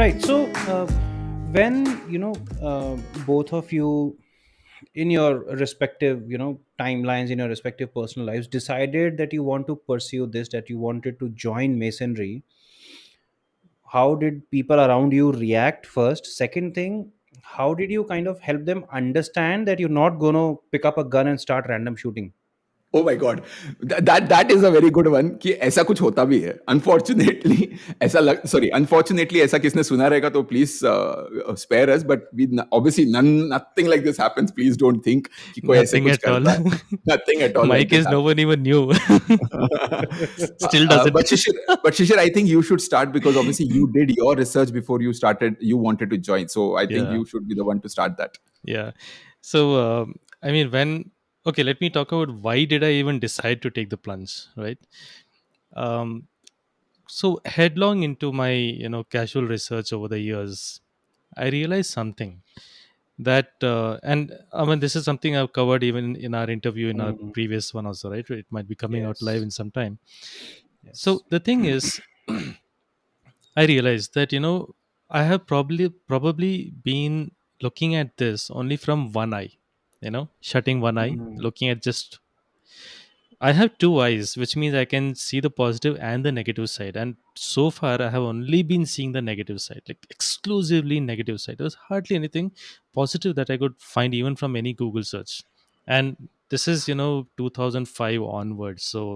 Right. So, when both of you in your respective timelines in your respective personal lives decided that you want to pursue this, that you wanted to join masonry, how did people around you react? First, second thing, how did you kind of help them understand that you're not going to pick up a gun and start random shooting? Oh my God, that is a very good one कि ऐसा कुछ होता भी है unfortunately. ऐसा लग sorry unfortunately ऐसा किसने सुना रहेगा तो please spare us, but we obviously nothing like this happens. Please don't think कि कोई ऐसे Nothing कुछ at all. करता है। Nothing at all like Mike this is no one even knew. Still does it. but Shishir, I think you should start because obviously you did your research before you started. You wanted to join, so I think Yeah. you should be the one to start that. Yeah. So, I mean, okay, let me talk about why did I even decide to take the plunge, right? Um, so headlong into my, casual research over the years, I realized something that, and I mean, this is something I've covered even in our interview in our Mm, previous one also, right? It might be coming out live yes. in some time. Yes. So the thing is, I realized that I have probably been looking at this only from one eye, shutting one eye, Mm, looking at just. I have two eyes, which means I can see the positive and the negative side. And so far, I have only been seeing the negative side, like exclusively negative side. There was hardly anything positive that I could find, even from any Google search. And this is 2005 onwards. So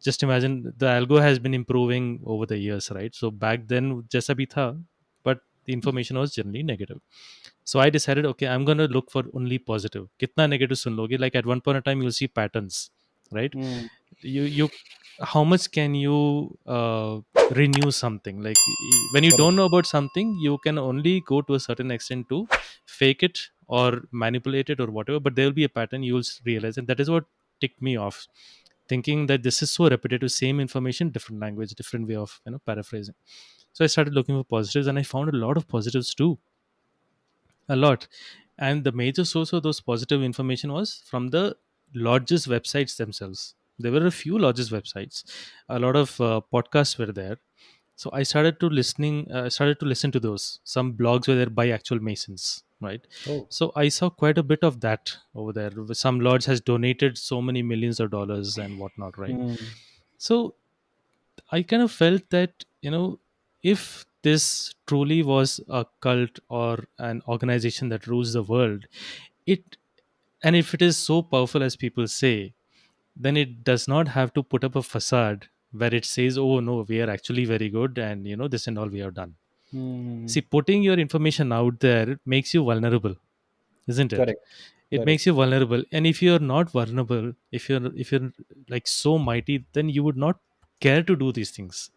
just imagine the algo has been improving over the years, right? So back then, jaisa bhi tha, but the information was generally negative. So I decided, okay, I'm going to look for only positive. Kitna negative sun loge? Like at one point in time, you'll see patterns, right? mm, You how much can you renew something? Like when you correct. don't know about something, you can only go to a certain extent to fake it or manipulate it or whatever, but there will be a pattern you will realize, and that is what ticked me off, thinking that this is so repetitive, same information, different language, different way of paraphrasing. So I started looking for positives, and I found a lot of positives too, a lot. And the major source of those positive information was from the lodges websites themselves. There were a few lodges websites, a lot of podcasts were there. So I started to listen to those. Some blogs were there by actual masons, right? Oh. So I saw quite a bit of that over there. Some lodge has donated so many millions of dollars and whatnot, right? Mm, So I kind of felt that, if this truly was a cult or an organization that rules the world, it and if it is so powerful as people say, then it does not have to put up a facade where it says, "Oh no, we are actually very good, and this and all we have done." mm, See, putting your information out there makes you vulnerable, isn't it? correct. It makes Correct. you vulnerable, and if you're not vulnerable, if you're like so mighty, then you would not care to do these things,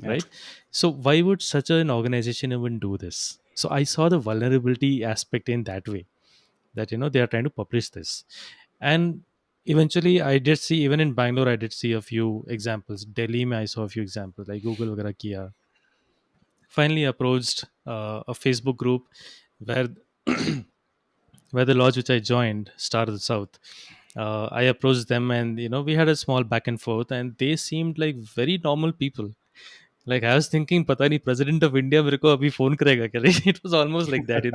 Yeah. right? So why would such an organization even do this? So I saw the vulnerability aspect in that way, that they are trying to publish this. And eventually I did see, even in Bangalore, I did see a few examples. Delhi mein I saw a few examples, like Google वगैरह किया. Finally approached a Facebook group where where the lodge which I joined, Star of the South, I approached them, and we had a small back and forth, and they seemed like very normal people. Like I was thinking, पता नहीं president of India मेरे को अभी phone करेगा क्या? It was almost like that.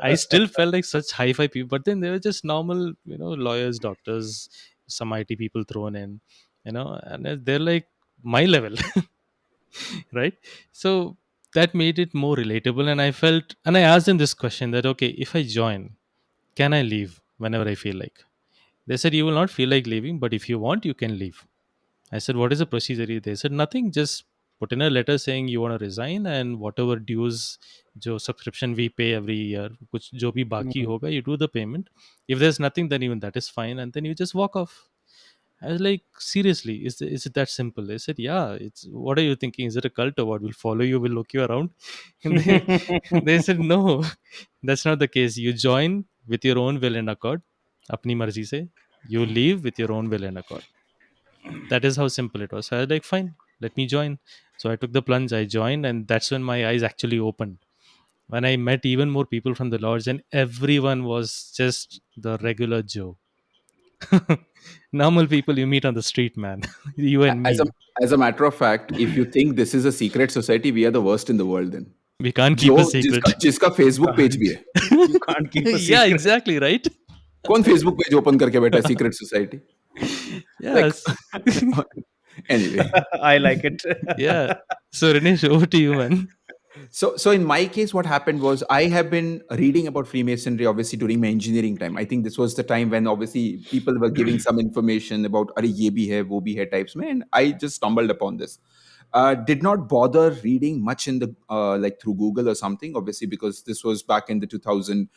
I still felt like such hi-fi people, but then they were just normal, lawyers, doctors, some IT people thrown in, and they're like my level, right? So that made it more relatable, and I asked them this question that, okay, if I join, can I leave whenever I feel like? They said, you will not feel like leaving, but if you want, you can leave. I said, what is the procedure? They said, nothing, just put in a letter saying you want to resign, and whatever dues, जो subscription we pay every year, कुछ जो भी बाकी Mm. होगा, you do the payment. If there's nothing, then even that is fine, and then you just walk off. I was like, seriously, is it that simple? They said, yeah. It's, what are you thinking? Is it a cult or what? We'll follow you, we'll look you around. And they said, no, that's not the case. You join with your own will and accord, अपनी मर्जी से. You leave with your own will and accord. That is how simple it was. So I was like, fine, let me join. So I took the plunge, I joined, and that's when my eyes actually opened. When I met even more people from the lodge, and everyone was just the regular Joe. Normal people you meet on the street, man. You and As a me. as a matter of fact, if you think this is a secret society, we are the worst in the world then. We can't जो keep a जिसका secret. जिसका You Facebook page भी can't. है, You can't keep a Yeah, secret. exactly, right? कौन Facebook page open करके बैठा है secret society? Like, Yes. anyway. I like it. Yeah. So, Rinesh, over to you, man. So in my case, what happened was I have been reading about Freemasonry obviously during my engineering time. I think this was the time when obviously people were giving some information about "Arey ye bhi hai, wo bhi hai" types, man. I just stumbled upon this. Did not bother reading much in the like through Google or something, obviously because this was back in the 2000.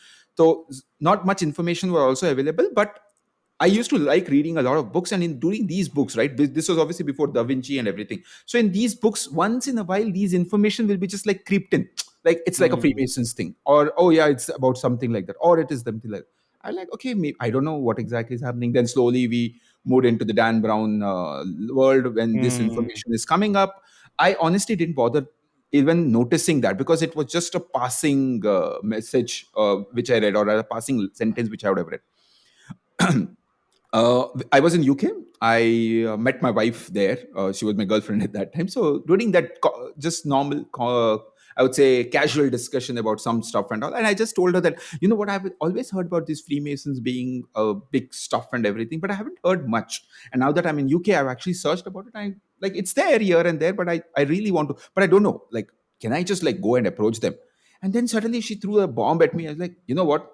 So not much information were also available, but I used to like reading a lot of books, and in doing these books, right? This was obviously before Da Vinci and everything. So in these books, once in a while, these information will be just like creeped in, like it's like a Hmm. Freemasons thing, or oh yeah, it's about something like that, or it is something like. I like okay, I don't know what exactly is happening. Then slowly we moved into the Dan Brown world when this Hmm. information is coming up. I honestly didn't bother even noticing that because it was just a passing message which I read or a passing sentence which I would have read. I was in UK. I met my wife there. She was my girlfriend at that time. So during that just normal, I would say casual discussion about some stuff and all, and I just told her that you know what I've always heard about these Freemasons being big stuff and everything, but I haven't heard much. And now that I'm in UK, I've actually searched about it. I like it's there here and there, but I really want to, but I don't know. Like, can I just like go and approach them? And then suddenly she threw a bomb at me. I was like, you know what?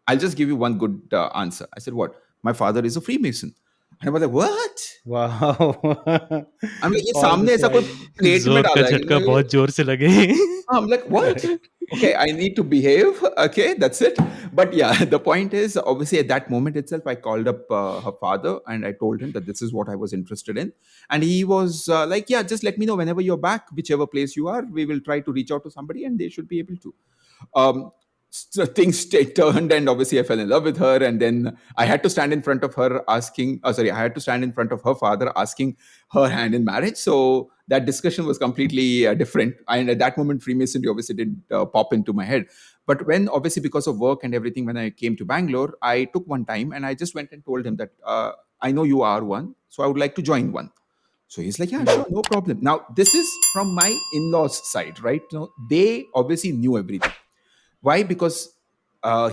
I'll just give you one good answer. I said, what? My father is a Freemason. And I was like, what? Wow. I'm like, ये All सामने this ऐसा कोई while. Plate में जोर का डाला झटका है. बहुत जोर से लगे. I'm like, what? Correct. Okay, I need to behave. Okay, that's it. But yeah, the point is, obviously, at that moment itself, I called up her father and I told him that this is what I was interested in. And he was like, yeah, just let me know whenever you're back, whichever place you are, we will try to reach out to somebody and they should be able to. Um, so things turned, and obviously I fell in love with her, and then I had to stand in front of her asking sorry, I had to stand in front of her father asking her hand in marriage. So that discussion was completely different, and at that moment Freemasonry obviously did pop into my head. But when obviously because of work and everything, when I came to Bangalore, I took one time and I just went and told him that I know you are one, so I would like to join one. So he's like, yeah, Hmm. sure, no problem. Now, this is from my in-laws side, right? Now, they obviously knew everything. Why? Because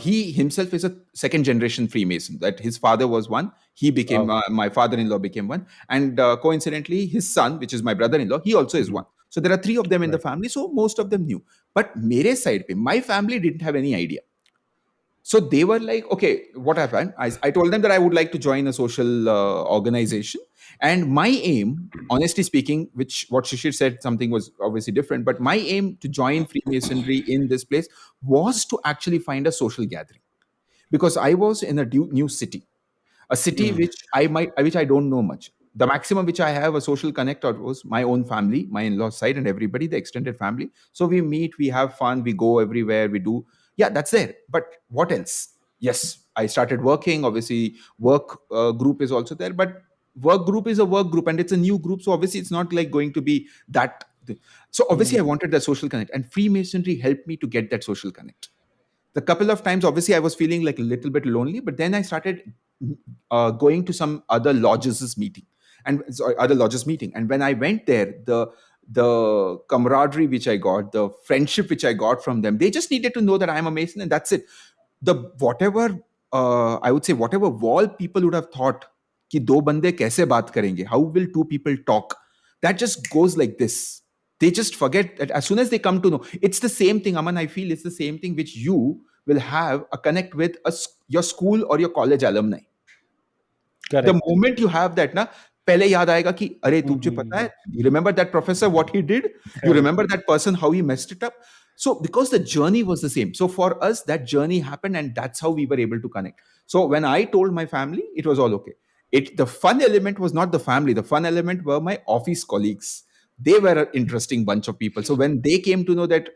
he himself is a second generation Freemason. That his father was one. He became Wow. my father-in-law became one, and coincidentally, his son, which is my brother-in-law, he also is Hmm. one. So there are three of them in the Right. family. So most of them knew. But mere side, pe, my family didn't have any idea. So they were like, okay, what happened? I told them that I would like to join a social organization. And my aim, honestly speaking, which what Shishir said something was obviously different, but my aim to join Freemasonry in this place was to actually find a social gathering because I was in a new city, a city Hmm. which I don't know much. The maximum which I have a social connect was my own family, my in-law side, and everybody, the extended family. So we meet, we have fun, we go everywhere, we do. Yeah, that's there. But what else? Yes, I started working. Obviously, work group is also there, but work group is a work group, and it's a new group. So obviously, it's not like going to be that. So obviously, I Hmm. wanted that social connect, and Freemasonry helped me to get that social connect. The couple of times obviously I was feeling like a little bit lonely, but then I started going to some other lodges meeting and sorry, other lodges meeting, and when I went there, the camaraderie which I got, the friendship which I got from them, they just needed to know that I am a Mason, and that's it. The whatever I would say whatever wall people would have thought कि दो बंदे कैसे बात करेंगे, how will two people talk, that just goes like this. They just forget that as soon as they come to know. It's the same thing, Aman. I feel it's the same thing which you will have a connect with your school or your college alumni. The Correct. moment you have that na, पहले याद आएगा कि अरे तुझे पता Hmm. है, you remember that professor what he did, you Correct. remember that person how he messed it up. So because the journey was the same, so for us that journey happened, and that's how we were able to connect. So when I told my family, it was all okay. The fun element was not the family, the fun element were my office colleagues. They were an interesting bunch of people. So when they came to know that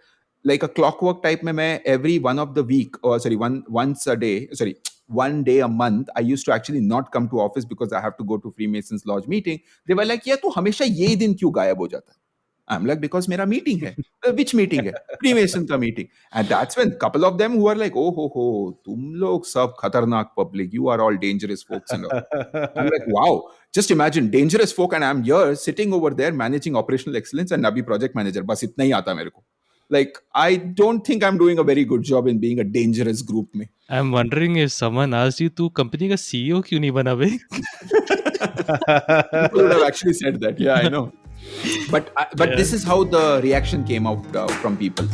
like a clockwork type में मैं every one of the week, or sorry, once a day, sorry, one day a month, I used to actually not come to office because I have to go to Freemasons Lodge meeting. They were like, yeah, तू हमेशा ये दिन क्यों गायब हो जाता है? I'm like, because mera meeting hai. Which meeting hai? Freemason ka meeting. And that's when couple of them who are like, oh ho, tum log sab khatarnak public. You are all dangerous folks and all. I'm like, wow. Just imagine dangerous folk, and I'm here sitting over there managing operational excellence and Nabi project manager. Bas itna hi aata mere ko. Like, I don't think I'm doing a very good job in being a dangerous group mein. I'm wondering if someone asked you, तू company का CEO क्यों नहीं बना बे? People would have actually said that. Yeah, I know. But Yeah. this is how the reaction came out from people.